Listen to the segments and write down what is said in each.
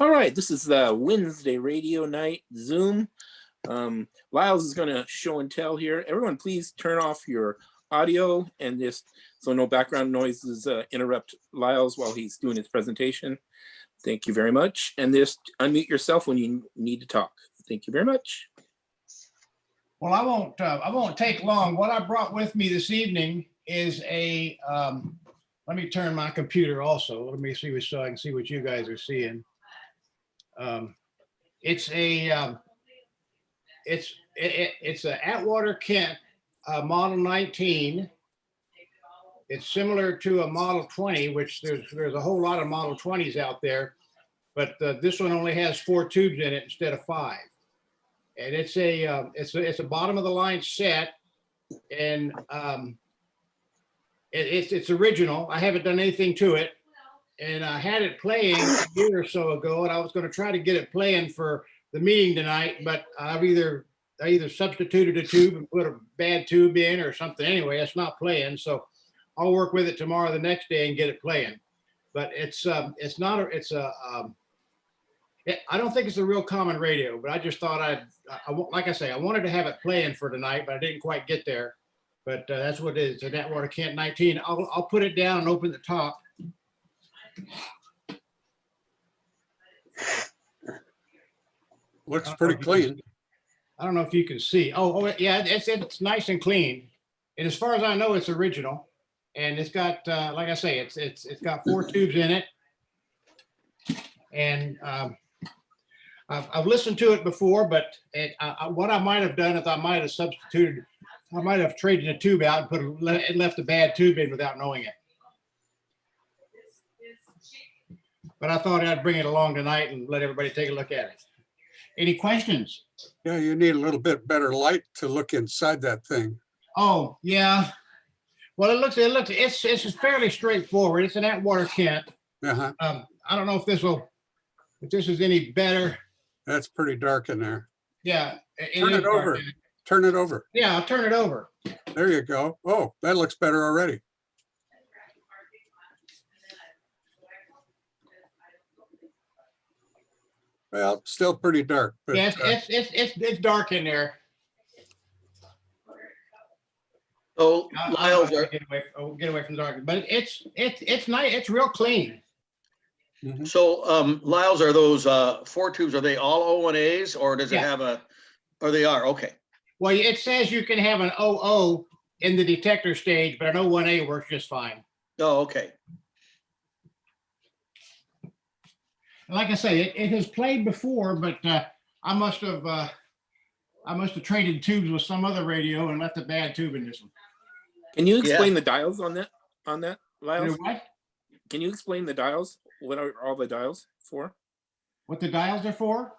All right, this is the Wednesday radio night Zoom. Lyles is going to show and tell here. Everyone, please turn off your audio and just so no background noises interrupt Lyles while he's doing his presentation. Thank you very much. And just unmute yourself when you need to talk. Thank you very much. Well, I won't take long. What I brought with me this evening is a. Let me turn my computer also. Let me see so I can see what you guys are seeing. It's a Atwater Kent Model 19. It's similar to a Model 20, which there's a whole lot of Model 20s out there, but this one only has 4 tubes in it instead of 5. And it's a bottom of the line set, and it's original. I haven't done anything to it. And I had it playing a year or so ago, and I was going to try to get it playing for the meeting tonight, but I either substituted a tube and put a bad tube in or something. Anyway, it's not playing, so I'll work with it tomorrow, the next day, and get it playing. But I don't think it's a real common radio, but I just thought like I say, I wanted to have it playing for tonight, but I didn't quite get there. But that's what it is. It's an Atwater Kent 19. I'll put it down and open the top. Looks pretty clean. I don't know if you can see. Oh yeah, it's nice and clean. And as far as I know, it's original. And it's got, like I say, it's got 4 tubes in it. And I've listened to it before, but what I might have done is I might have traded a tube out and left a bad tube in without knowing it. But I thought I'd bring it along tonight and let everybody take a look at it. Any questions? Yeah, you need a little bit better light to look inside that thing. Oh, yeah. Well, it's fairly straightforward. It's an Atwater Kent. Uh-huh. I don't know if this is any better. That's pretty dark in there. Yeah. Turn it over. Turn it over. Yeah, I'll turn it over. There you go. Oh, that looks better already. Well, still pretty dark. But, yeah, it's dark in there. Oh, Lyles, get away from the dark, but it's nice. It's real clean. Mhm. so Lyles, are those 4 tubes? Are they all O&As, or does it have a? Or they are okay. Well, it says you can have an OO in the detector stage, but an O1A works just fine. Oh, okay. Like I say, it has played before, but I must have traded tubes with some other radio and left a bad tube in this one. Can you explain the dials on that, Lyles? What? Can you explain the dials? What are all the dials for? What the dials are for?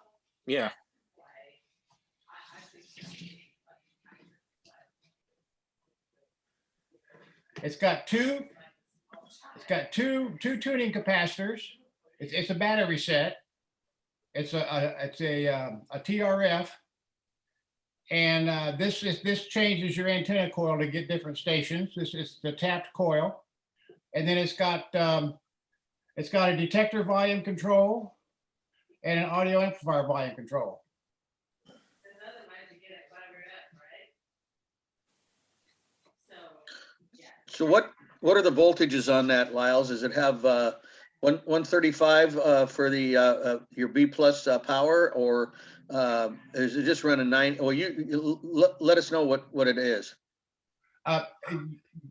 Yeah. It's got two tuning capacitors. It's a battery set. It's a TRF, and this changes your antenna coil to get different stations. This is the tapped coil, and then it's got a detector volume control and an audio amplifier volume control. So what are the voltages on that, Lyles? Does it have 135 for the your B plus power, or is it just running 9? Well, you let us know what it is.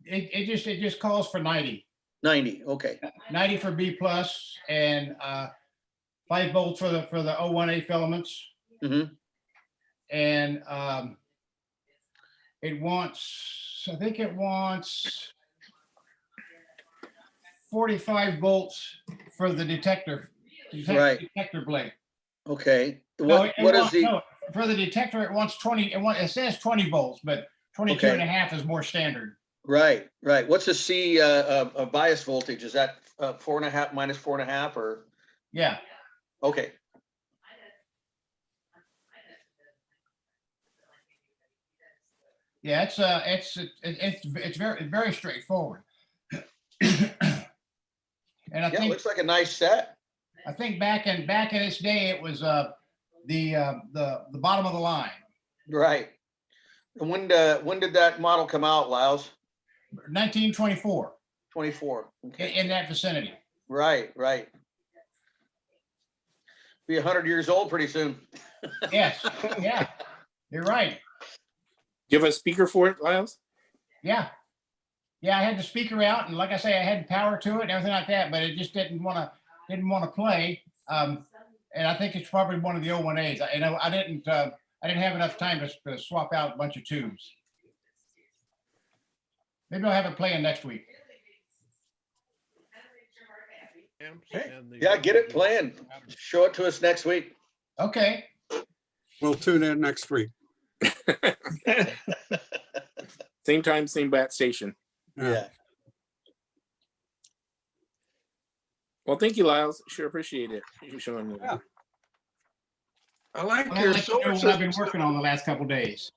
It just calls for 90. 90. Okay. 90 for B plus and 5 volts for the O1A filaments. Mm-hmm. And I think it wants 45 volts for the detector blade. Okay. For the detector, it wants 20. It says 20 volts, but 22 and a half is more standard. Right. What's the C bias voltage? Is that 4.5 minus 4.5 or? Yeah. Okay. Yeah, it's very straightforward. And I think it looks like a nice set. I think back in its day, it was the bottom of the line, Right. And when did that model come out, Lyles? 1924, 24. Okay. in that vicinity. Right. Be 100 years old pretty soon. Yes, yeah, you're right. Do you have a speaker for it, Lyles? Yeah. Yeah, I had the speaker out, and like I say, I had power to it and everything like that, but it just didn't want to play. And I think it's probably one of the 01As. I didn't have enough time to swap out a bunch of tubes. Maybe I'll have it playing next week. Yeah, get it playing. Show it to us next week. Okay. We'll tune in next week. Same time, same bat station. Yeah. Well, thank you, Lyles. Sure appreciate it. You showing me. Yeah. I like Well, I'll your let you know solar what I've been system. working on the last couple of days.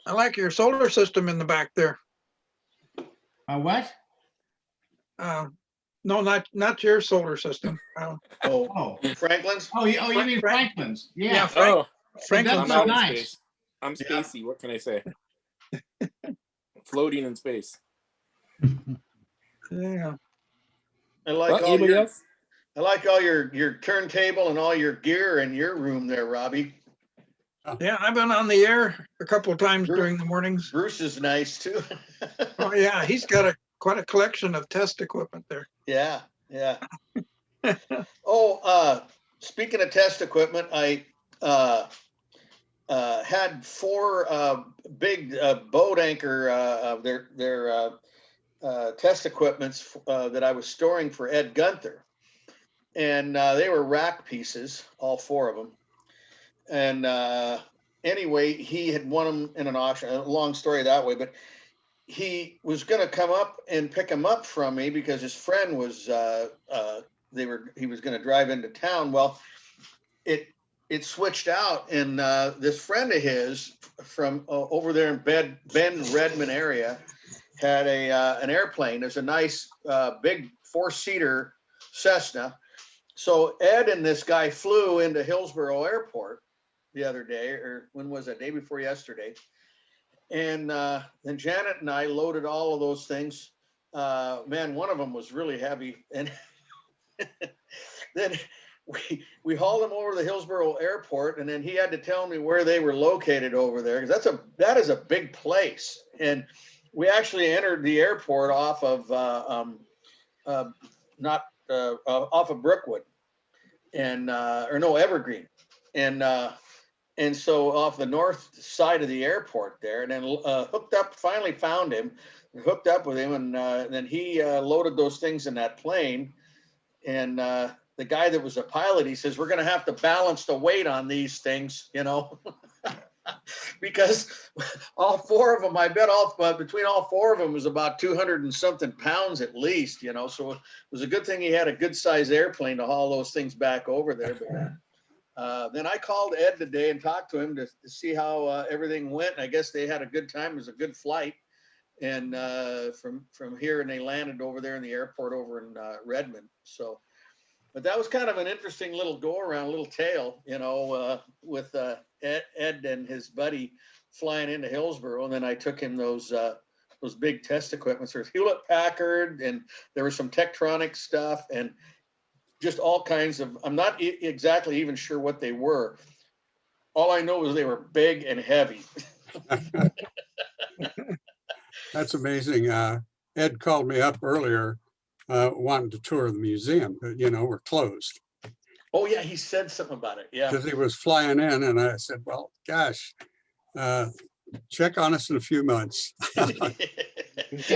I like your solar system in the back there. What? No, not your solar system. Oh, Oh, Franklin's? you mean Franklin's? Yeah, Yeah. Oh, Franklin. That's I'm out in nice. space. I'm Yeah. spacey. What can I say? Floating in space. Yeah. I like Well, all anybody your, else? I like all your turntable and all your gear in your room there, Robbie. Yeah, I've been on the air a couple of times during the mornings. Bruce is nice too. Oh yeah, he's got quite a collection of test equipment there. Yeah. Oh, speaking of test equipment, I had 4 big boat anchor their test equipments that I was storing for Ed Gunther, and they were rack pieces, all 4 of them. And anyway, he had won them in an auction. A long story that way, but he was going to come up and pick them up from me because his friend was he was going to drive into town. Well, it switched out, and this friend of his from over there in Bend Redmond area had an airplane. There's a nice big 4-seater Cessna. So Ed and this guy flew into Hillsborough Airport the other day, or when was it? Day before yesterday. And then Janet and I loaded all of those things. Man, one of them was really heavy. And then we hauled them over to the Hillsborough Airport, and then he had to tell me where they were located over there, because that is a big place. And we actually entered the airport off of off of Brookwood, and or no, Evergreen, and so off the north side of the airport there, and then hooked up. Finally found him, hooked up with him, and then he loaded those things in that plane. And the guy that was a pilot, he says, we're going to have to balance the weight on these things, because all 4 of them, I bet between all 4 of them was about 200 and something pounds at least, so it was a good thing he had a good size airplane to haul those things back over there. But then I called Ed today and talked to him to see how everything went. I guess they had a good time. It was a good flight. And from here, and they landed over there in the airport over in Redmond. So, but that was kind of an interesting little go around, little tale, with Ed and his buddy flying into Hillsborough. And then I took him those big test equipment. There's Hewlett Packard, and there was some Tektronix stuff, and just all kinds of, I'm not exactly even sure what they were. All I know is they were big and heavy. That's amazing. Ed called me up earlier, wanting to tour the museum, but we're closed. Oh yeah, he said something about it. Yeah. Because he was flying in, and I said, well, gosh, check on us in a few months.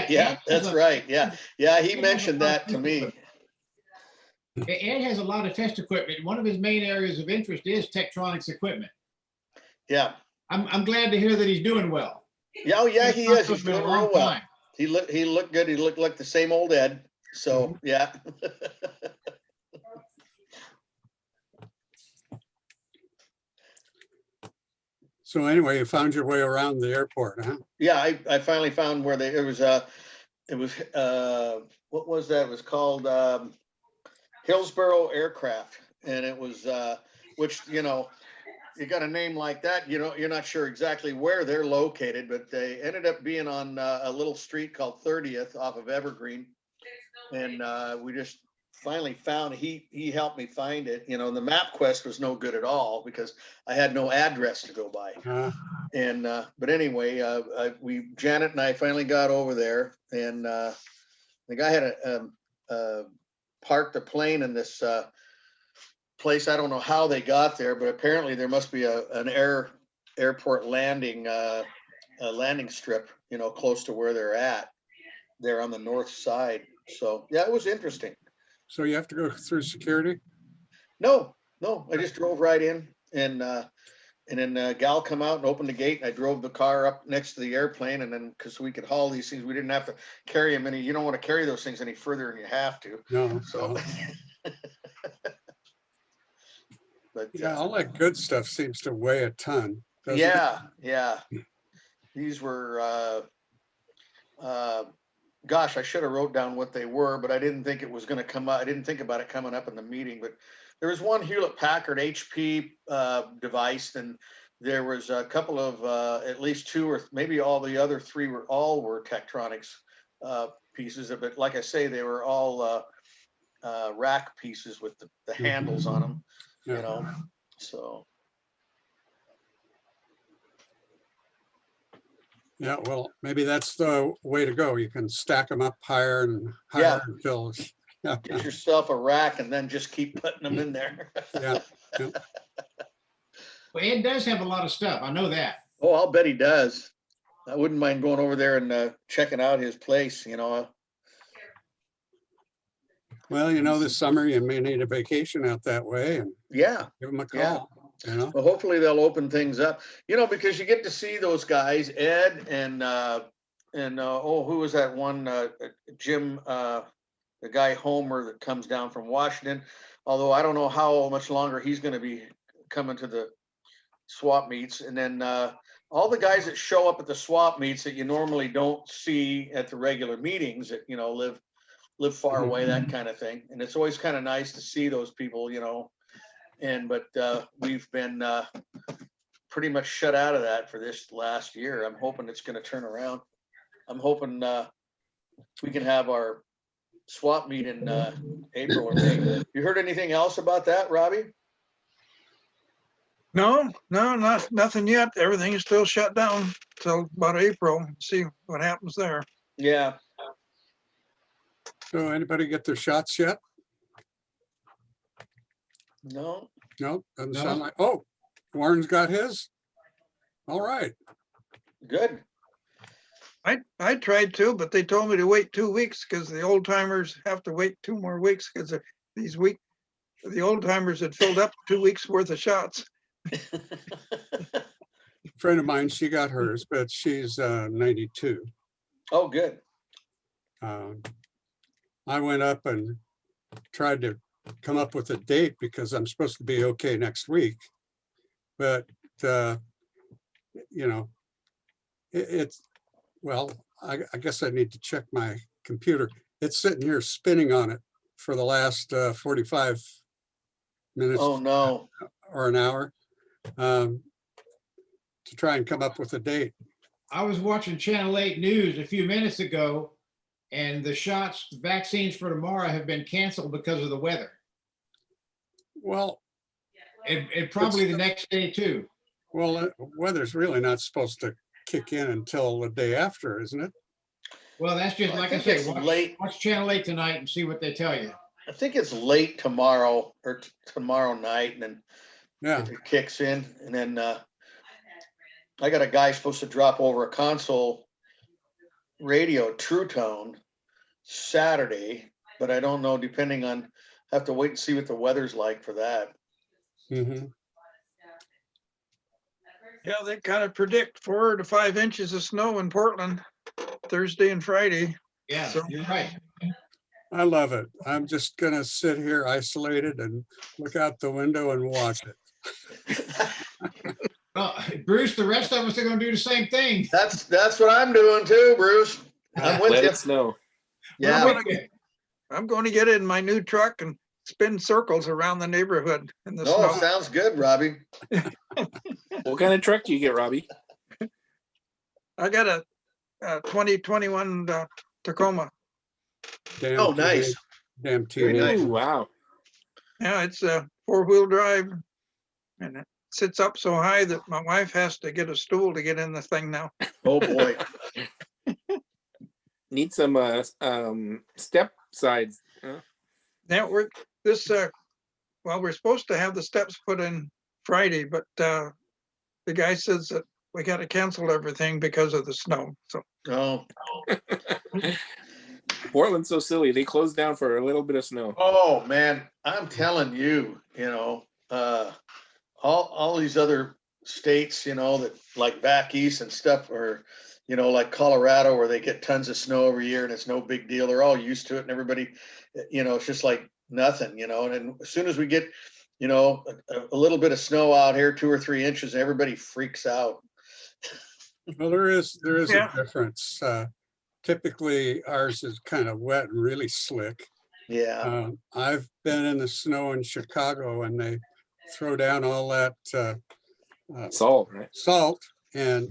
Yeah, that's right. Yeah, he mentioned that to me. Ed has a lot of test equipment. One of his main areas of interest is Tektronix equipment. Yeah. I'm glad to hear that he's doing well. Yeah, oh yeah, he is. He's Been a doing long real well. time. He looked good. He looked like the same old Ed. So yeah. So anyway, you found your way around the airport, huh? Yeah, I finally found where it was what was that? It was called Hillsborough Aircraft. And it was, which, you know, you got a name like that, you know, you're not sure exactly where they're located, but they ended up being on a little street called 30th off of Evergreen. And we just finally found, he helped me find it. You know, the MapQuest was no good at all because I had no address to go by. And but anyway, Janet and I finally got over there, and the guy had parked the plane in this place. I don't know how they got there, but apparently there must be an airport landing a landing strip, you know, close to where they're at. They're on the north side. So yeah, it was interesting. So you have to go through security? No, I just drove right in, and then Gal come out and opened the gate, and I drove the car up next to the airplane, and then because we could haul these things, we didn't have to carry them any. You don't want to carry those things any further than you have to. No. So. No. But Yeah, all that good stuff seems to weigh a ton. doesn't it? yeah. These were gosh, I should have wrote down what they were, but I didn't think it was going to come up. I didn't think about it coming up in the meeting, but there was one Hewlett Packard HP device, and there was a couple of at least two, or maybe all the other three were Tektronix pieces of it. Like I say, they were all rack pieces with the handles on them. Yeah. You know, so Yeah, well, maybe that's the way to go. You can stack them up higher and higher Yeah. until, yeah, get yourself a rack and then just keep putting them in there. yeah. Well, Ed does have a lot of stuff. I know that. Oh, I'll bet he does. I wouldn't mind going over there and checking out his place, you know. Well, you know, this summer you may need a vacation out that way, and Yeah. give them a Yeah. call, you know? Well, hopefully they'll open things up, you know, because you get to see those guys, Ed and oh, who was that one? Jim, the guy Homer that comes down from Washington. Although I don't know how much longer he's going to be coming to the swap meets. And then all the guys that show up at the swap meets that you normally don't see at the regular meetings that, you know, live far away, that kind of thing. And it's always kind of nice to see those people, you know. But we've been pretty much shut out of that for this last year. I'm hoping it's going to turn around. I'm hoping we can have our swap meet in April or May. You heard anything else about that, Robbie? No, nothing yet. Everything is still shut down till about April. See what happens there. Yeah. So anybody get their shots yet? No. No, doesn't No. sound like, oh, Warren's got his? All right. Good. I tried to, but they told me to wait 2 weeks because the old timers have to wait 2 more weeks because the old timers had filled up 2 weeks worth of shots. Friend of mine, she got hers, but she's 92. Oh, good. I went up and tried to come up with a date because I'm supposed to be okay next week. But, you know, it's, well, I guess I need to check my computer. It's sitting here spinning on it for the last 45 minutes Oh, no. or an hour to try and come up with a date. I was watching Channel 8 News a few minutes ago, and the vaccines for tomorrow have been canceled because of the weather. Well, And probably the next day too. well, weather's really not supposed to kick in until the day after, isn't it? Well, that's just Well, I like I think say, it's late. watch Channel 8 tonight and see what they tell you. I think it's late tomorrow or tomorrow night, and then Yeah, it kicks in. And then I got a guy supposed to drop over a console radio, True Tone, Saturday, but I don't know, depending on, have to wait and see what the weather's like for that. mhm. Yeah, they kind of predict 4 to 5 inches of snow in Portland Thursday and Friday. Yeah, So- you're right. I love it. I'm just gonna sit here isolated and look out the window and watch it. Well, Bruce, the rest of us are going to do the same thing. That's what I'm doing too, Bruce. I'm with Let you. it snow. Yeah. We're with you. I'm going to get in my new truck and spin circles around the neighborhood in the No, snow. sounds good, Robbie. What kind of truck do you get, Robbie? I got a 2021 Tacoma. Damn Oh, teenage- nice. Damn Very nice. teenage. Ooh, wow. Yeah, it's a 4-wheel drive, and it sits up so high that my wife has to get a stool to get in the thing now. Oh, boy. Need some step sides. Huh? Now we're supposed to have the steps put in Friday, but the guy says that we got to cancel everything because of the snow. So Oh, Portland's so silly. They closed down for a little bit of snow. oh, man, I'm telling you, all these other states, that like back east and stuff, or, like Colorado, where they get tons of snow every year and it's no big deal. They're all used to it, and everybody, it's just like nothing, and then as soon as we get, a little bit of snow out here, 2 or 3 inches, everybody freaks out. Well, there is Yeah. a difference. Typically ours is kind of wet and really slick. Yeah. I've been in the snow in Chicago and they throw down all that Salt, right? salt, and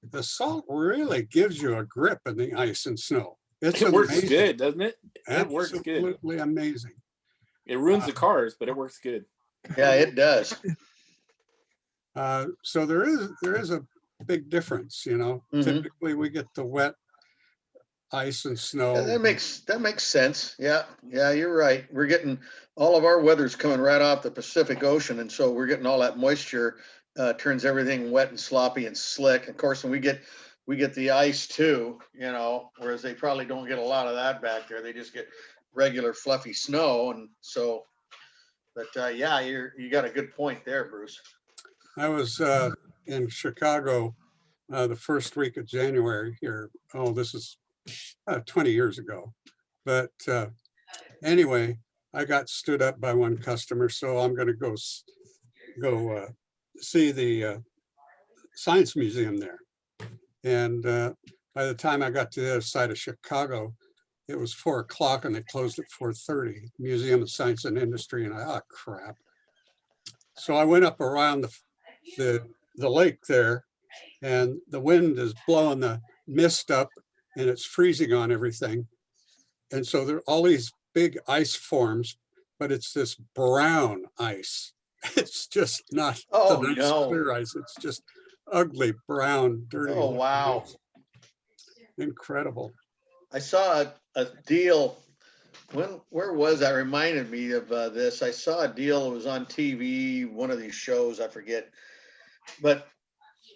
the salt really gives you a grip in the ice and snow. It's It works amazing. good, doesn't it? It works good. Absolutely amazing. It ruins the cars, but it works good. Yeah, it does. So there is a big difference, Mhm. Typically we get the wet ice and snow. Yeah, that makes sense. Yeah, you're right. We're getting all of our weather's coming right off the Pacific Ocean, and so we're getting all that moisture, turns everything wet and sloppy and slick. Of course, when we get the ice too, whereas they probably don't get a lot of that back there. They just get regular fluffy snow, and so. But yeah, you got a good point there, Bruce. I was in Chicago the first week of January here. Oh, this is 20 years ago. But anyway, I got stood up by one customer, so I'm going to go see the Science Museum there. And by the time I got to the other side of Chicago, it was 4 o'clock and they closed at 4:30. Museum of Science and Industry, and crap. So I went up around the lake there, and the wind is blowing the mist up and it's freezing on everything. And so there are all these big ice forms, but it's this brown ice. It's just not Oh, the nice no. clear ice. It's just ugly, brown, dirty. Oh, wow. Incredible. I saw a deal. Where was that? Reminded me of this. I saw a deal. It was on TV, one of these shows, I forget. But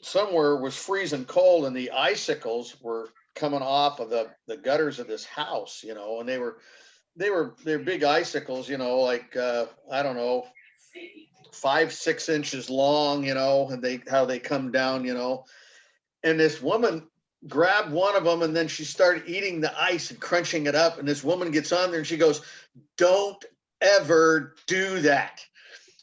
somewhere was freezing cold, and the icicles were coming off of the gutters of this house, and they're big icicles, like I don't know, 5-6 inches long, and how they come down, and this woman grabbed one of them, and then she started eating the ice and crunching it up, and this woman gets on there and she goes, "Don't ever do that."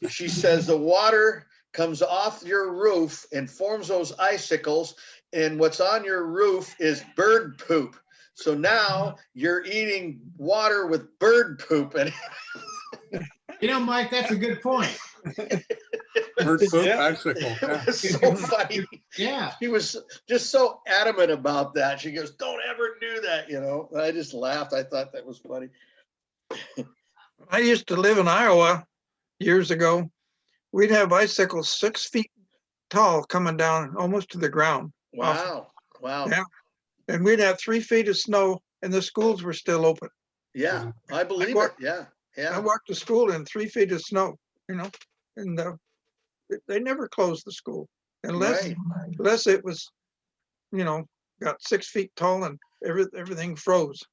She says the water comes off your roof and forms those icicles, and what's on your roof is bird poop. So now you're eating water with bird poop in it. Mike, that's a good point. Bird poop Yeah. icicle. It Yeah. was so funny. Yeah. She was just so adamant about that. She goes, "Don't ever do that," I just laughed. I thought that was funny. I used to live in Iowa years ago. We'd have icicles 6 feet tall coming down almost to the ground. Wow. Yeah. And we'd have 3 feet of snow and the schools were still open. Yeah, I believe it. Yeah. I walked to school in 3 feet of snow, and they never closed the school unless it was, got 6 feet tall and everything froze.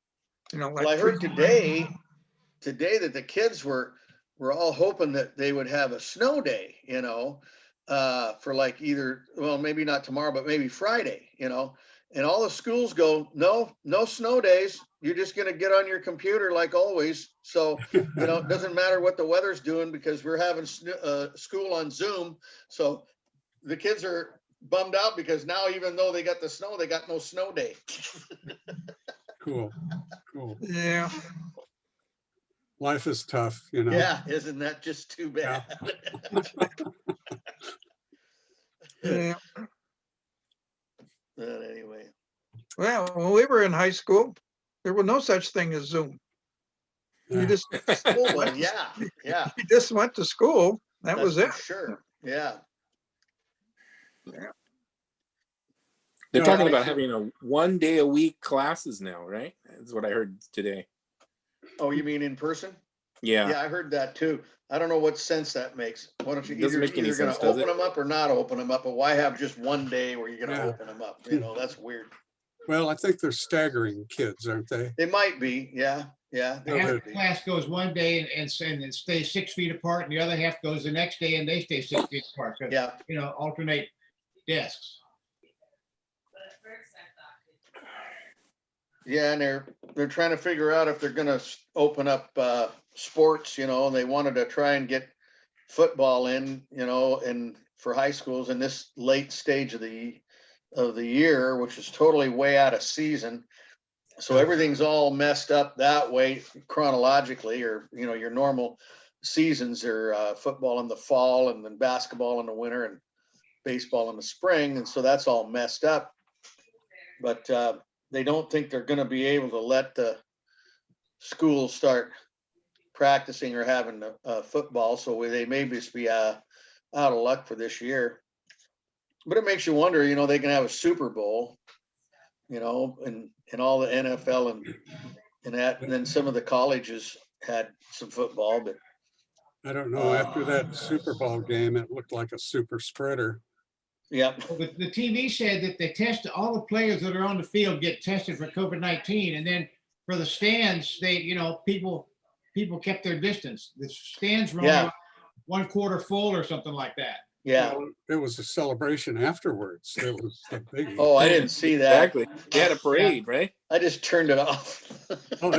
Well, I heard today that the kids were all hoping that they would have a snow day, for like either, well, maybe not tomorrow, but maybe Friday, and all the schools go, no snow days. You're just going to get on your computer like always. So, it doesn't matter what the weather's doing because we're having school on Zoom. So the kids are bummed out because now, even though they got the snow, they got no snow day. Cool. Yeah. life is tough, you know. Yeah, isn't that just too Yeah. bad? Yeah. But anyway, Well, when we were in high school, there was no such thing as Zoom. You Yeah. just, oh, well, yeah, yeah, you just went to school. That was it. for sure. Yeah. They're No, talking I- about having a 1 day a week classes now, right? That's what I heard today. Oh, you mean in person? Yeah. Yeah, I heard that too. I don't know what sense that makes. Why don't you Doesn't either, make any either gonna sense, does open it? them up or not open them up, but why have just one day where you're gonna Yeah. open them up? You know, that's weird. Well, I think they're staggering kids, aren't they? They might be, yeah, yeah. they Half Okay. the could be. class goes one day and stays 6 feet apart, and the other half goes the next day and they stay 6 feet apart. So, Yeah, you know, alternate desks. yeah, and they're trying to figure out if they're gonna open up sports, you know, and they wanted to try and get football in, you know, and for high schools in this late stage of the year, which is totally way out of season. So Yeah. everything's all messed up that way chronologically, or you know, your normal seasons are football in the fall and then basketball in the winter and baseball in the spring, and so that's all messed up. But they don't think they're going to be able to let the schools start practicing or having football, so they may just be out of luck for this year. But it makes you wonder, you know, they can have a Super Bowl, you know, and all the NFL and that, and then some of the colleges had some football, but I don't know. After that Super Bowl game, it looked like a super spreader. yeah, Well, the TV said that they test all the players that are on the field get tested for COVID-19, and then for the stands, they, you know, people kept their distance. The stands were only Yeah. like 1/4 full or something like that. yeah. Well, it was a celebration afterwards. It was a big. Oh, I didn't see that. Exactly. They had a parade, right? I just turned it off. Oh,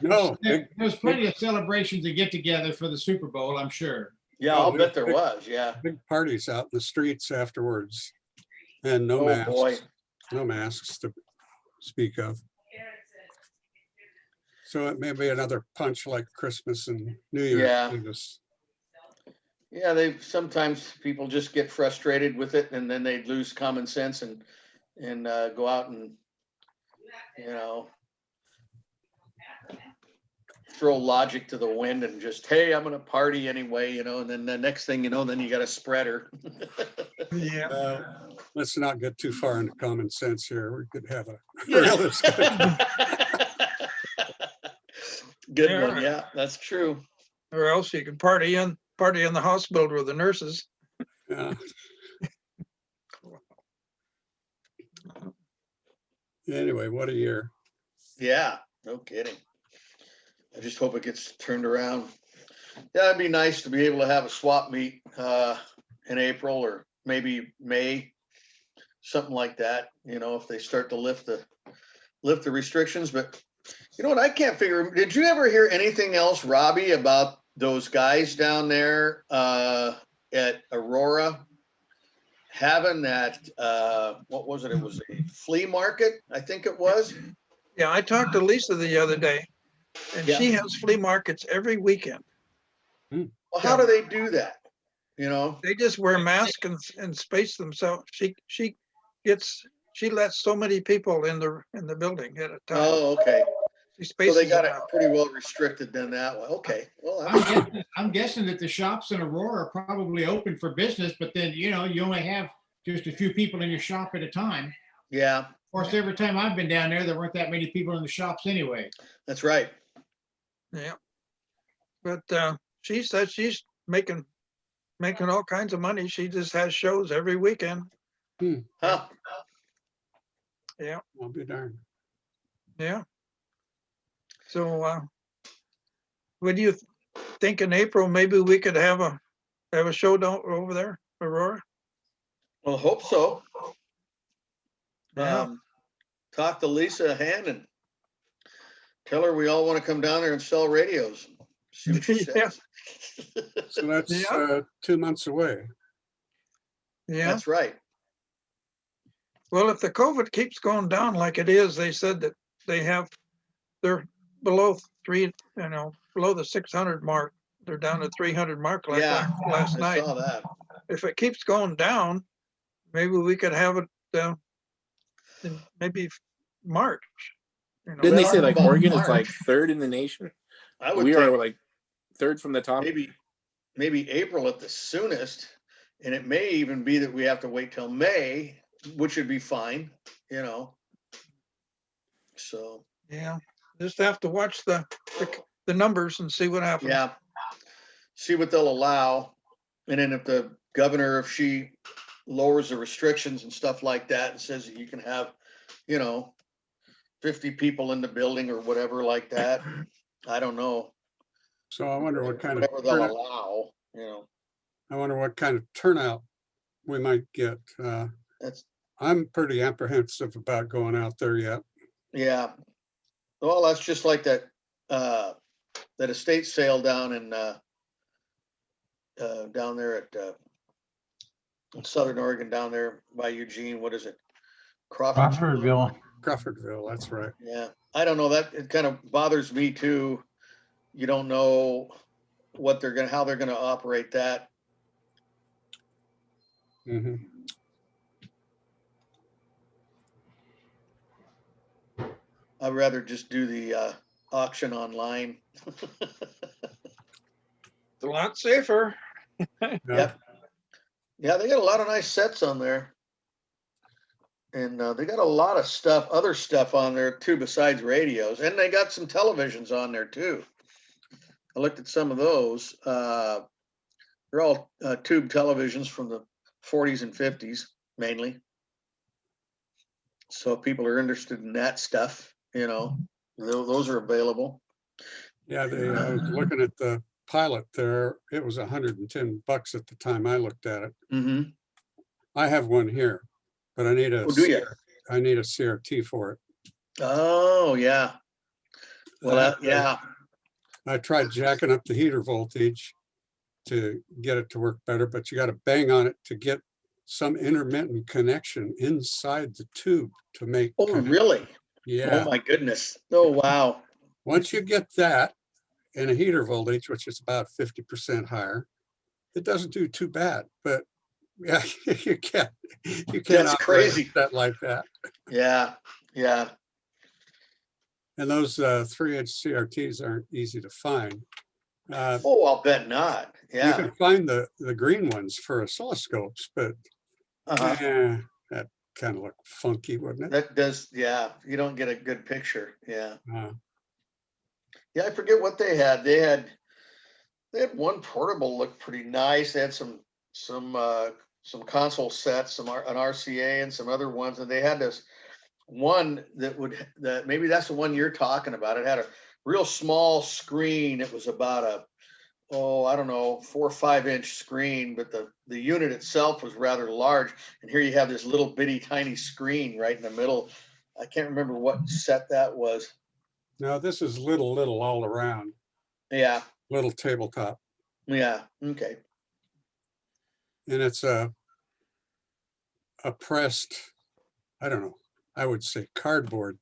no, big, There was plenty of celebrations and get together for the Super Bowl, I'm sure. Yeah, I'll bet there was. Yeah. big parties out in the streets afterwards, and no Oh, masks. boy. No masks to speak of. So it may be another punch like Christmas and New Year's. Yeah. Eve. Yeah, sometimes people just get frustrated with it, and then they lose common sense and go out and, you know, throw logic to the wind and just, hey, I'm gonna party anyway, you know, and then the next thing you know, then you got a spreader. Yeah. Let's not get too far into common sense here. We could have a Yeah. real discussion. Good Yeah. one. Yeah, that's true. Or else you can party in the hospital with the nurses. Yeah. Anyway, what a year. Yeah, no kidding. I just hope it gets turned around. Yeah, it'd be nice to be able to have a swap meet in April or maybe May, something like that, you know, if they start to lift the restrictions. But you know what, I can't figure, did you ever hear anything else, Robbie, about those guys down there at Aurora having that, what was it? It was a flea market, I think it was. Yeah, I talked to Lisa the other day, and Yeah. she has flea markets every weekend. Well, how do they do that? You know? They just wear masks and space themselves. She lets so many people in the building at a time. Oh, okay. She So spaces they got them it out. pretty well restricted then that way. Okay. Well, that's- I'm guessing that the shops in Aurora are probably open for business, but then, you know, you only have just a few people in your shop at a time. yeah, Of course, every time I've been down there weren't that many people in the shops anyway. that's right. Yeah. But she said she's making all kinds of money. She just has shows every weekend. Huh? Yeah. I'll be darned. Yeah. So what do you think in April? Maybe we could have a show down over there, Aurora? Well, hope so. Yeah. Talk to Lisa Han and tell her we all want to come down there and sell radios. See what she Yeah. says. So that's Yeah. 2 months away. Yeah. That's right. Well, if the COVID keeps going down like it is, they said that they're below below the 600 mark. They're down to 300 mark like Yeah, last I night. saw that. If it keeps going down, maybe we could have it in maybe March. Didn't they say Well, like about Oregon is like March. third in the nation? I would We are think like third from the top. maybe April at the soonest. And it may even be that we have to wait till May, which would be fine, So, Yeah, just have to watch the numbers and see what happens. yeah. See what they'll allow. And then if the governor, if she lowers the restrictions and stuff like that and says that you can have, 50 people in the building or whatever like that, I don't know. So I wonder what kind of Whatever they'll turnout, allow, I wonder what kind of turnout we might get. that's, I'm pretty apprehensive about going out there yet. yeah. Well, that's just like that estate sale down in, down there at, in Southern Oregon, down there by Eugene, what is it? Crawfordville. Crawfordville, that's right. Yeah, I don't know, that, it kind of bothers me too. You don't know how they're gonna operate that. Mhm. I'd rather just do the auction online. It's a lot safer. Yeah. Yep. Yeah, they got a lot of nice sets on there. And they got a lot of other stuff on there too, besides radios. And they got some televisions on there too. I looked at some of those. They're all tube televisions from the 40s and 50s, mainly. So if people are interested in that stuff, those are available. Yeah, I was looking at the Pilot there. It was $110 at the time I looked at it. Mm-hmm. I have one here, but I need Oh, do you? I need a CRT for it. Oh, yeah. Well, yeah. I tried jacking up the heater voltage to get it to work better, but you got to bang on it to get some intermittent connection inside the tube to make. Oh, really? Yeah. Oh, my goodness. Oh, wow. Once you get that in a heater voltage, which is about 50% higher, it doesn't do too bad, but yeah, you can't That's operate crazy. that like that. Yeah, yeah. And those 3-inch CRTs aren't easy to find. Oh, I'll bet not. You Yeah. can find the green ones for oscilloscopes, but Uh-huh. that kind of look funky, wouldn't it? That does, yeah. You don't get a good picture. Yeah. Uh, Yeah, I forget what they had. They had one portable looked pretty nice. They had some console sets, an RCA and some other ones, and they had this one that maybe that's the one you're talking about. It had a real small screen. It was about I don't know, 4 or 5 inch screen, but the unit itself was rather large. And here you have this little bitty tiny screen right in the middle. I can't remember what set that was. no, this is little all around, Yeah. little tabletop. Yeah. Okay. And it's a pressed, I don't know, I would say cardboard.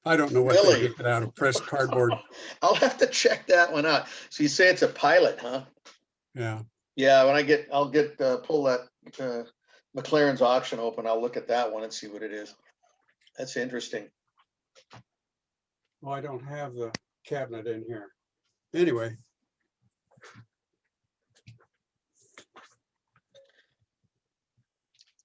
I don't know what they Really? get out of pressed cardboard. I'll have to check that one out. So you say it's a Pilot, huh? Yeah. Yeah. When I'll pull that McLaren's auction open. I'll look at that one and see what it is. That's interesting. Well, I don't have the cabinet in here. Anyway.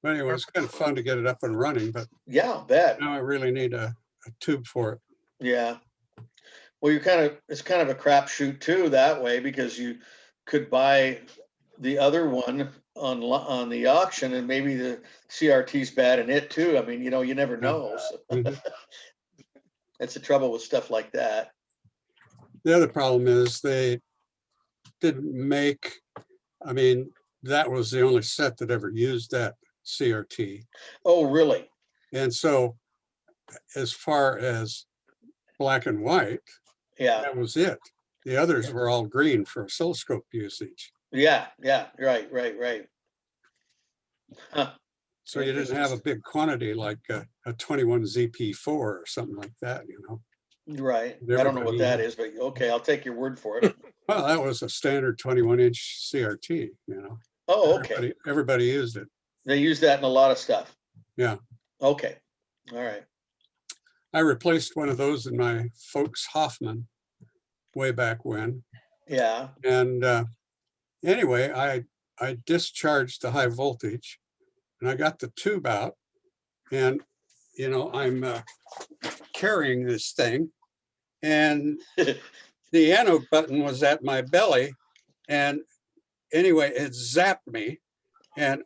But anyway, it's kind of fun to get it up and running, but Yeah, I'll bet. now I really need a tube for it. Yeah. Well, it's kind of a crapshoot too that way, because you could buy the other one on the auction and maybe the CRT's bad in it too. I mean, you never know. So Mhm. that's the trouble with stuff like that. The other problem is they didn't make, I mean, that was the only set that ever used that CRT. Oh, really? And so as far as black and white, Yeah. that was it. The others were all green for oscilloscope usage. Yeah. Yeah. Right. Huh. So you didn't have a big quantity like a 21 ZP4 or something like that, Right. I don't know what that is, but okay, I'll take your word for it. Well, that was a standard 21-inch CRT, you know. Oh, okay. Everybody used it. They use that in a lot of stuff. Yeah. Okay. All right. I replaced one of those in my folks Hoffman way back when. Yeah. And anyway, I discharged the high voltage and I got the tube out and, you know, I'm carrying this thing and the anode button was at my belly. And anyway, it zapped me and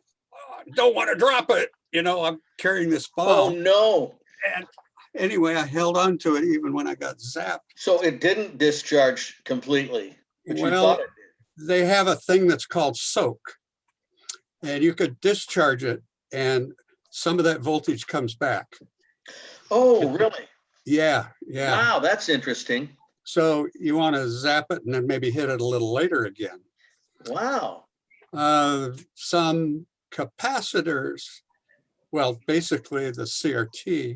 don't want to drop it. You know, I'm carrying this Oh, bomb. no. And anyway, I held on to it even when I got zapped. So it didn't discharge completely. But you Well, thought it did. they have a thing that's called soak. And you could discharge it and some of that voltage comes back. Oh, really? Yeah, yeah. Wow, that's interesting. So you want to zap it and then maybe hit it a little later again. Wow. Some capacitors, well, basically the CRT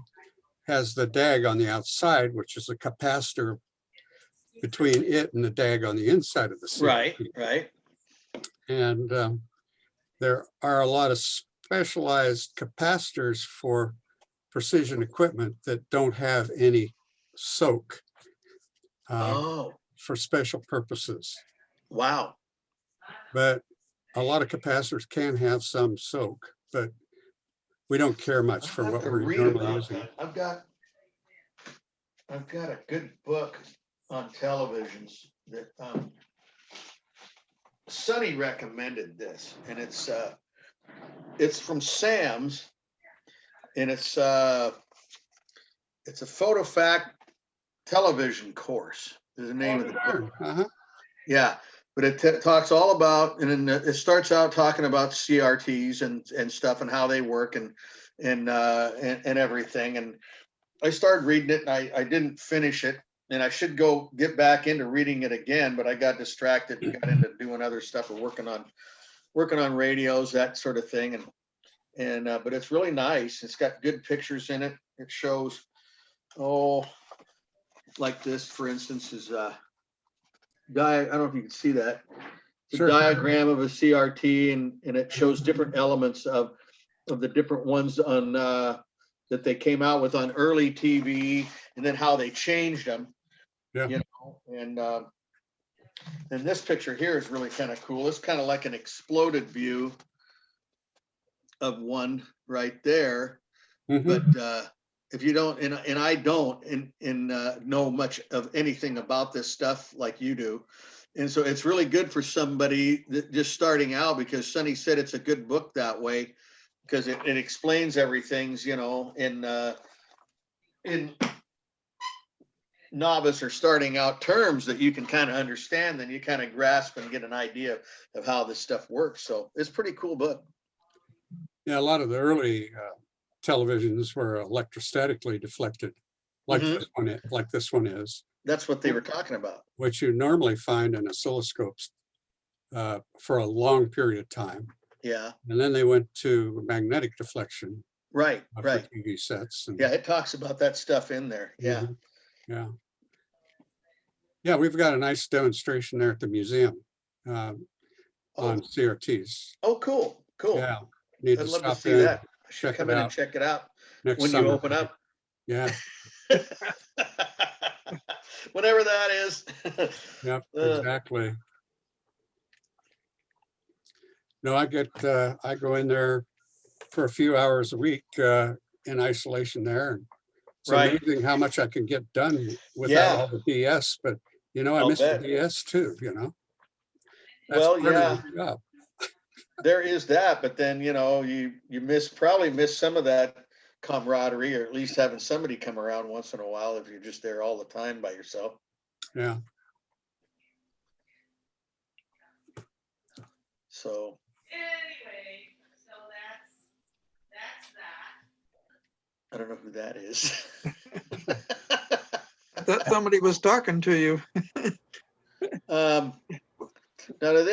has the DAG on the outside, which is a capacitor between it and the DAG on the inside of the CRT. Right, right. And there are a lot of specialized capacitors for precision equipment that don't have any soak Oh, for special purposes. wow. But a lot of capacitors can have some soak, but we don't care much for I'll have what to we're read normally about using. that. I've got a good book on televisions that Sonny recommended this, and it's from Sam's, and it's a PhotoFact television course is the name of the book. Uh-huh. Yeah, but it talks all about, and then it starts out talking about CRTs and stuff and how they work and everything. And I started reading it and I didn't finish it, and I should go get back into reading it again, but I got distracted and got into doing other stuff or working on radios, that sort of thing. And but it's really nice. It's got good pictures in it. It shows, like this, for instance, is I don't know if you can see that. It's Sure. a diagram of a CRT, and it shows different elements of the different ones on that they came out with on early TV, and then how they changed them. Yeah. You know, and this picture here is really kind of cool. It's kind of like an exploded view of one right there. Mhm. But if you don't, and I don't know much of anything about this stuff like you do. And so it's really good for somebody that just starting out, because Sonny said it's a good book that way, because it explains everything, you know, in novice or starting out terms that you can kind of understand, then you kind of grasp and get an idea of how this stuff works. So it's a pretty cool book. Yeah, a lot of the early televisions were electrostatically deflected, like this one is. That's what they were talking about. Which you normally find in oscilloscopes for a long period of time. Yeah. And then they went to magnetic deflection. Right, For right. TV sets. And, yeah, it talks about that stuff in there. Yeah. Mhm. Yeah. Yeah, we've got a nice demonstration there at the museum on CRTs. Oh, cool, cool. Yeah. Need I'd to love to stop see in, that. I should check come it in and out check it out next when summer. you open up. Yeah. Whatever that is. Yep, exactly. No, I go in there for a few hours a week in isolation there. And it's Right. amazing how much I can get done without all the BS, but you know, I I'll miss the bet. BS too, you know. That's Well, part yeah. of the job. There is that, but then, you know, you probably miss some of that camaraderie, or at least having somebody come around once in a while if you're just there all the time by yourself. Yeah. So Anyway, so that's that. I don't know who that is. I thought somebody was talking to you. Now, do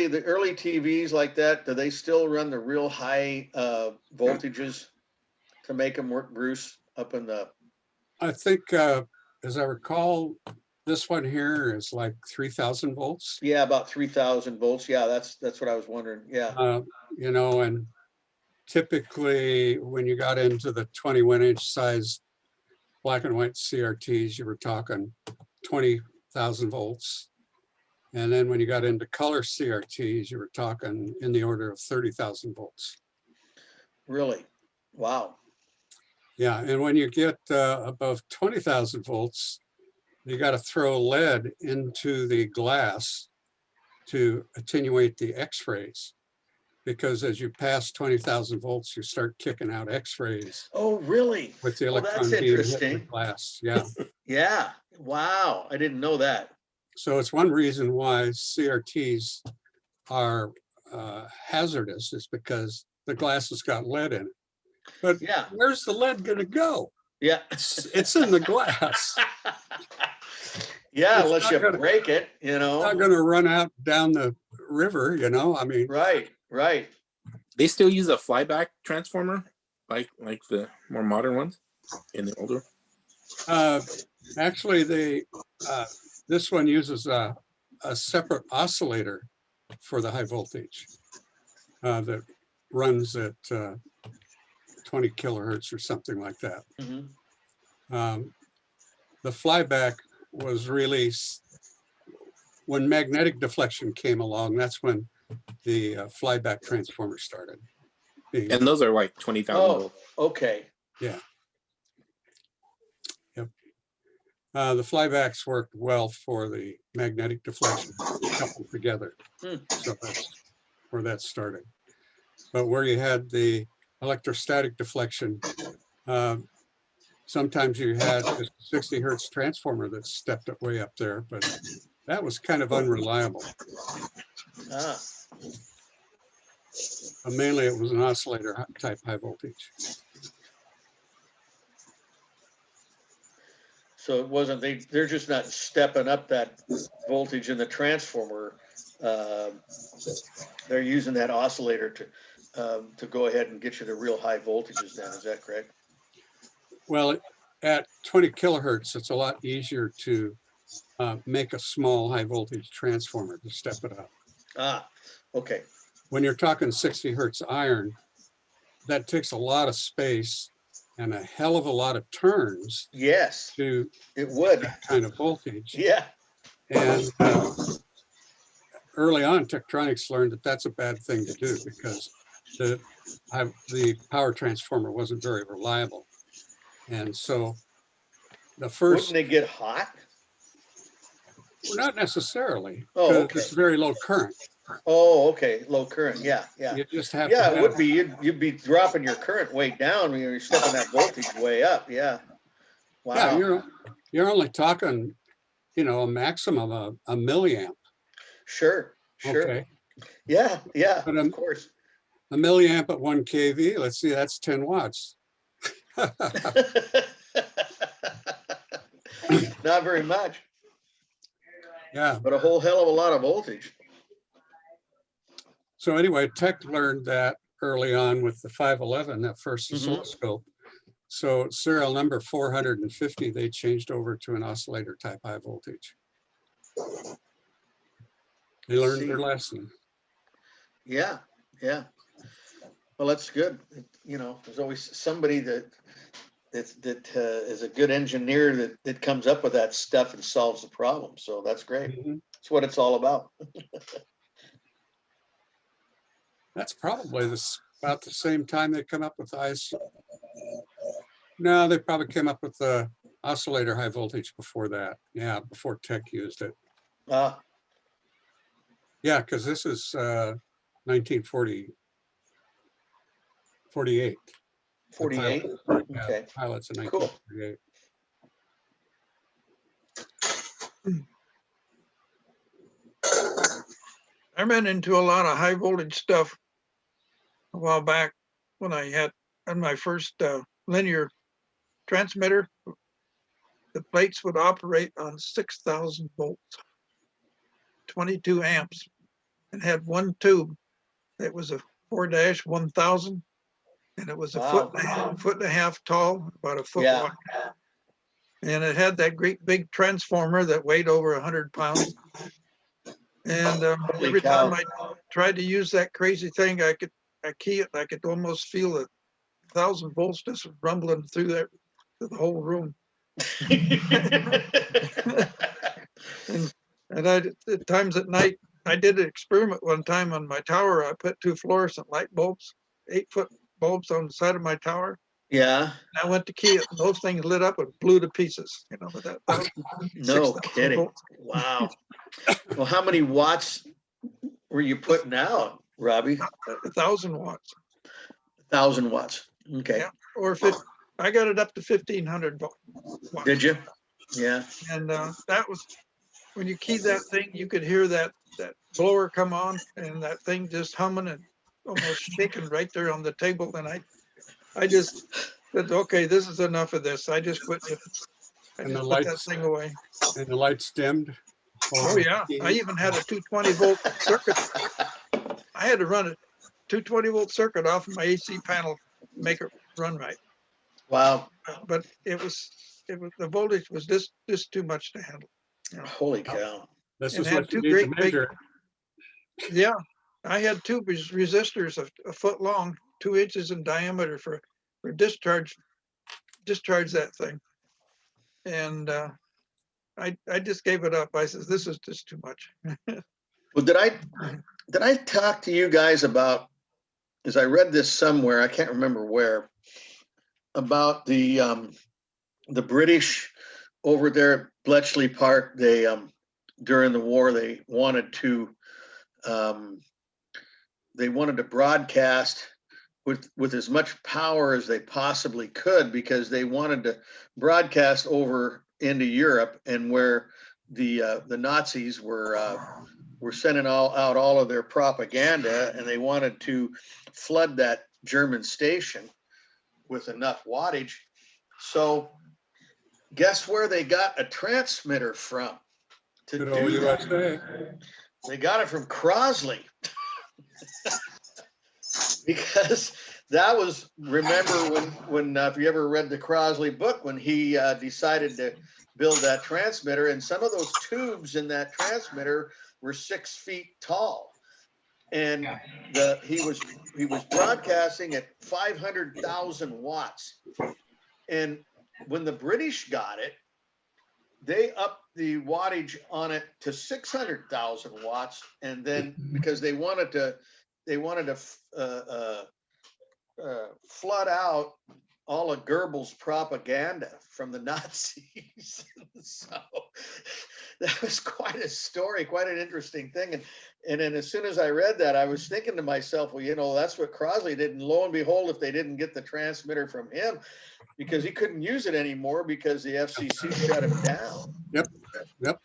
the early TVs like that, do they still run the real high voltages to make them work, Bruce, up in the I think, as I recall, this one here is like 3,000 volts. Yeah, about 3,000 volts. Yeah, that's what I was wondering. Yeah. You know, and typically when you got into the 21-inch size black and white CRTs, you were talking 20,000 volts. And then when you got into color CRTs, you were talking in the order of 30,000 volts. Really? Wow. Yeah, and when you get above 20,000 volts, you got to throw lead into the glass to attenuate the X-rays. Because as you pass 20,000 volts, you start kicking out X-rays Oh, really? with the Oh, electron that's beam hitting the interesting. glass. Yeah. Yeah. Wow. I didn't know that. So it's one reason why CRTs are hazardous, is because the glass has got lead in it. But Yeah. where's the lead going to go? Yeah. It's in the glass. Yeah, It's unless not you gonna- break it, you It's know. not going to run out down the river, you know. I mean, Right. They still use a flyback transformer, like the more modern ones in the older. actually, this one uses a separate oscillator for the high voltage that runs at 20 kilohertz or something like that. Mhm. The flyback was really when magnetic deflection came along. That's when the flyback transformer started being. And those are like 20,000 Oh, volts. okay. Yeah. Yep. The flybacks worked well for the magnetic deflection coupled together. So that's where that started. But where you had the electrostatic deflection, sometimes you had a 60 hertz transformer that stepped it way up there, but that was kind of unreliable. Ah, Mainly it was an oscillator type high voltage. so it wasn't, they're just not stepping up that voltage in the transformer. They're using that oscillator to go ahead and get you the real high voltages then, is that correct? Well, at 20 kilohertz, it's a lot easier to make a small high voltage transformer to step it up. Ah, okay. When you're talking 60 hertz iron, that takes a lot of space and a hell of a lot of turns Yes, to it would. that kind of voltage. Yeah. And early on, Tektronix learned that that's a bad thing to do because the power transformer wasn't very reliable. And so the first, Wouldn't they get hot? well, not necessarily, Oh, because okay. it's very low current. Oh, okay. Low current. Yeah, yeah. You just have Yeah, to it would be. You'd be dropping your current way down when you're stepping that voltage way up. Yeah. Wow. Yeah, you're only talking, you know, a maximum of a milliamp. Sure. Okay. Yeah, yeah, But, of course. A milliamp at 1 kV, let's see, that's 10 watts. Not very much, Yeah. but a whole hell of a lot of voltage. So anyway, Tech learned that early on with the 511, that first oscilloscope. So serial number 450, they changed over to an oscillator type high voltage. They learned their lesson. Yeah, yeah. Well, that's good. You know, there's always somebody that is a good engineer that comes up with that stuff and solves the problem. So that's great. That's what it's all about. That's probably about the same time they come up with IC. No, they probably came up with the oscillator high voltage before that. Yeah, before Tech used it. Yeah, because this is 1948. 48. Yeah, Okay. pilots in Cool. 1948. I ran into a lot of high voltage stuff a while back when I had my first linear transmitter. The plates would operate on 6,000 volts, 22 amps, and had one tube that was a 4-1000, and it was a foot and a half tall, about a foot wide. And it had that great big transformer that weighed over 100 pounds. And Holy every cow. time I tried to use that crazy thing, I key it, I could almost feel 1,000 volts just rumbling through there to the whole room. And at times at night, I did an experiment one time on my tower. I put 2 fluorescent light bulbs, 8-foot bulbs on the side of my tower. Yeah, I went to key it, and those things lit up and blew to pieces, you know, with that no 6,000 kidding. volts. Wow. Well, how many watts were you putting out, Robbie? 1,000 watts. 1,000 watts. Okay. Yeah. Or if I got it up to 1,500 watts. Did you? Yeah. And that was, when you keyed that thing, you could hear that blower come on and that thing just humming and almost shaking right there on the table. And I just said, okay, this is enough of this. I just quit. I And the just put that lights, thing away. and the lights dimmed. Oh yeah, I even had a 220 volt circuit. I had to run a 220 volt circuit off of my AC panel to make it run right. Wow. But it was the voltage was just too much to handle. You know? Holy cow. This And is had what you two need to great big- measure. Yeah, I had 2 resistors a foot long, 2 inches in diameter for discharge that thing. And I just gave it up. I said, this is just too much. Well, did I talk to you guys about, as I read this somewhere, I can't remember where, about the British over there at Bletchley Park, they during the war they wanted to broadcast with as much power as they possibly could, because they wanted to broadcast over into Europe, and where the Nazis were sending out all of their propaganda, and they wanted to flood that German station with enough wattage. So guess where they got a transmitter from to Good do old that? USA. They got it from Crosley. Because that was, remember when if you ever read the Crosley book, when he decided to build that transmitter, and some of those tubes in that transmitter were 6 feet tall, and he was broadcasting at 500,000 watts. And when the British got it, they upped the wattage on it to 600,000 watts, and then because they wanted to flood out all of Goebbels' propaganda from the Nazis. So that was quite a story, quite an interesting thing. And then as soon as I read that, I was thinking to myself, well, you know, that's what Crosley did. And lo and behold, if they didn't get the transmitter from him, because he couldn't use it anymore because the FCC shut him down. Yep.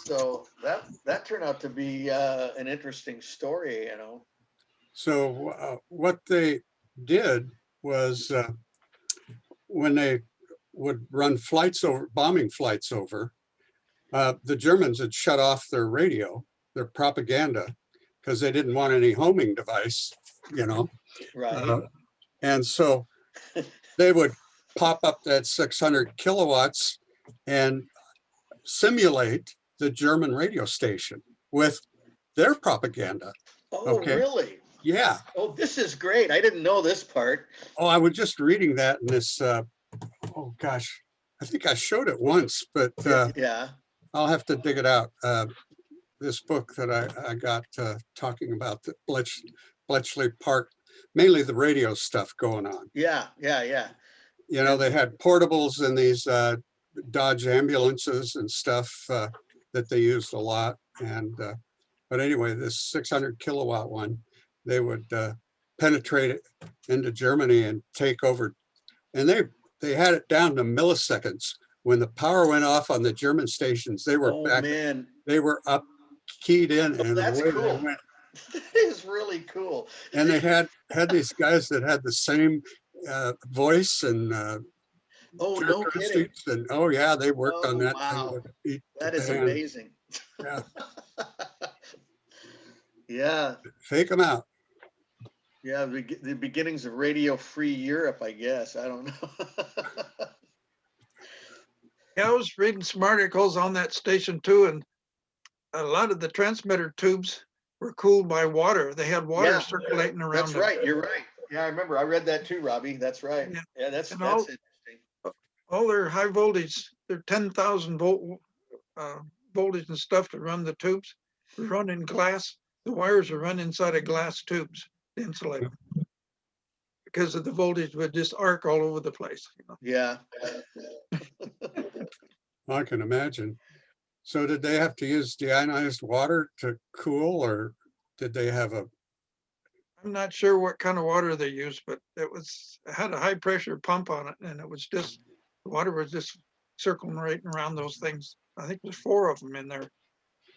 So that turned out to be an interesting story, you know. So what they did was when they would run bombing flights over, the Germans had shut off their radio, their propaganda, because they didn't want any homing device, you know. Right. And so they would pop up that 600 kilowatts and simulate the German radio station with their propaganda. Oh, Okay. really? Yeah. Oh, this is great. I didn't know this part. Oh, I was just reading that in this, oh gosh, I think I showed it once, but Yeah. I'll have to dig it out. This book that I got talking about the Bletchley Park, mainly the radio stuff going on. Yeah. You know, they had portables in these Dodge ambulances and stuff that they used a lot. And but anyway, this 600 kilowatt one, they would penetrate it into Germany and take over. And they had it down to milliseconds. When the power went off on the German stations, they were back. Man. They were up, keyed in, and That's away cool. they went. That is really cool. And they had these guys that had the same voice and Oh, no kidding. characteristics. And oh yeah, they worked on that Wow. thing. To beat That is Japan. amazing. Yeah. Yeah. Fake them out. Yeah. The beginnings of Radio Free Europe, I guess. I don't know. Yeah, I was reading some articles on that station too, and a lot of the transmitter tubes were cooled by water. They had water Yeah, circulating around That's them. right. You're right. Yeah, I remember. I read that too, Robbie. That's right. Yeah. Yeah, that's And all- interesting. All their high voltage, their 10,000 volt voltage and stuff to run the tubes, run in glass. The wires are run inside of glass tubes, to insulate them. Because of the voltage would just arc all over the place. You know? Yeah. I can imagine. So did they have to use deionized water to cool, or did they have a, I'm not sure what kind of water they used, but it had a high pressure pump on it, and it was just the water was just circling right around those things. I think there's 4 of them in there.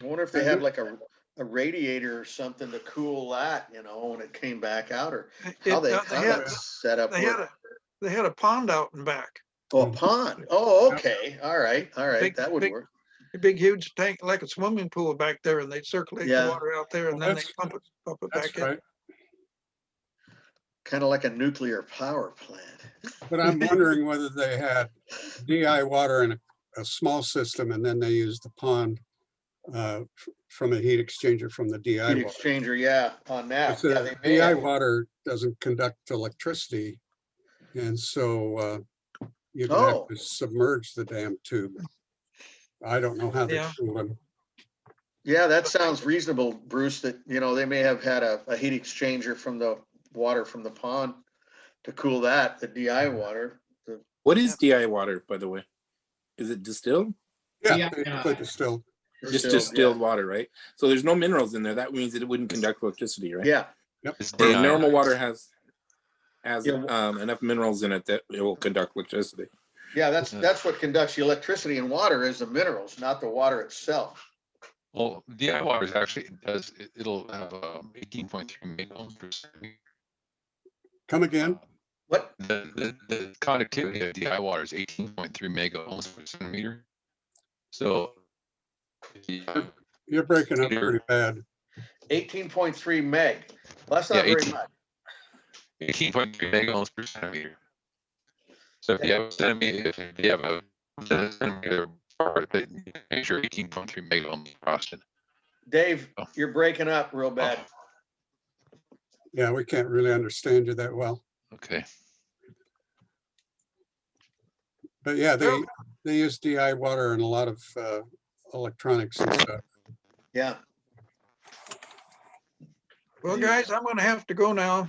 I wonder if they had like a radiator or something to cool that, when it came back out, or how They had that set up. they had a pond out and back. Oh, a pond. Oh, okay. All right. Big- That would big- work. A big huge tank like a swimming pool back there, and they circulate the Yeah. water out there, and Well, then they that's- pump it that's back in. right. Kind of like a nuclear power plant. But I'm wondering whether they had DI water in a small system and then they used the pond from a heat exchanger from the DI Heat water. exchanger, yeah, on that. It's Yeah, a they may DI have. water doesn't conduct electricity. And so you could have Oh. to submerge the damn tube. I don't know how they Yeah. cool them. Yeah, that sounds reasonable, Bruce, that, they may have had a heat exchanger from the water from the pond to cool that, the DI water. What is DI water, by the way? Is it distilled? Yeah, Yeah. basically distilled. Just distilled water, right? So there's no minerals in there. That means that it wouldn't conduct electricity, right? Yeah, It's Or DI. normal water has Yeah. enough minerals in it that it will conduct electricity. yeah, that's what conducts the electricity in water is the minerals, not the water itself. Well, DI water is actually it'll have 18.3 megohms per centimeter. Come again? What? The conductivity of DI water is 18.3 megohms per centimeter. So if you have You're breaking up Peter. pretty bad. 18.3 meg. Well, that's not Yeah, very 18. much. 18.3 megohms per centimeter. So if you have a centimeter, if you have a centimeter part, make sure 18.3 megohms across it. Dave, Oh. you're breaking up real bad. Yeah, we can't really understand you that well. Okay. But yeah, they use DI water in a lot of electronics and stuff. Yeah. Well, guys, I'm gonna have to go now.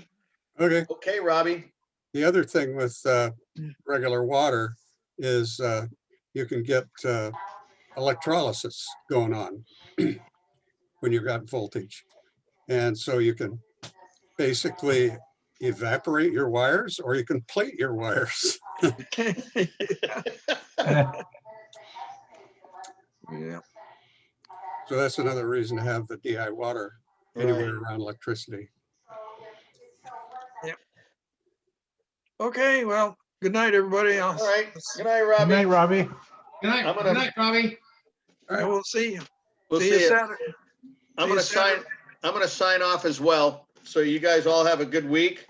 Okay. Okay, Robbie. The other thing with regular water is you can get electrolysis going on when you've got voltage. And so you can basically evaporate your wires or you can plate your wires. Yeah. So that's another reason to have the DI water anywhere around electricity. Okay, well, good night, everybody. All right. Good night, Good night, Robbie. Robbie. Good night, I'm gonna- good night, Robbie. I will see you. We'll See you see you. Saturday. I'm see you gonna sign off as well. So you guys all have a good week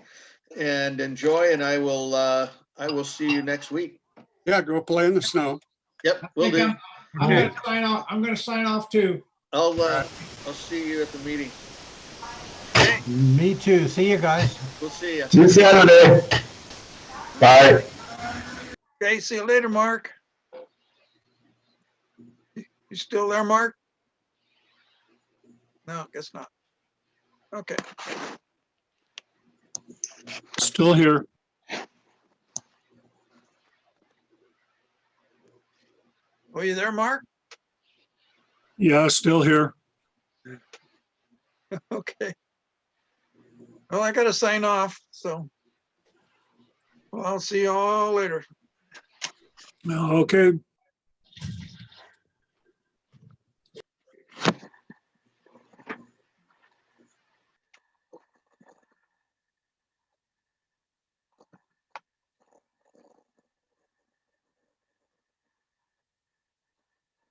and enjoy, and I will see you next week. Yeah, go play in the snow. Yep, I will think do. I'm gonna sign off. I'm gonna sign off too. I'll see you at the meeting. Me too. See you guys. We'll see you. See you Saturday. Bye. Okay, see you later, Mark. You still there, Mark? No, guess not. Okay. Still here. Are you there, Mark? Yeah, still here. Okay. Well, I gotta sign off, so. Well, I'll see you all later. Okay.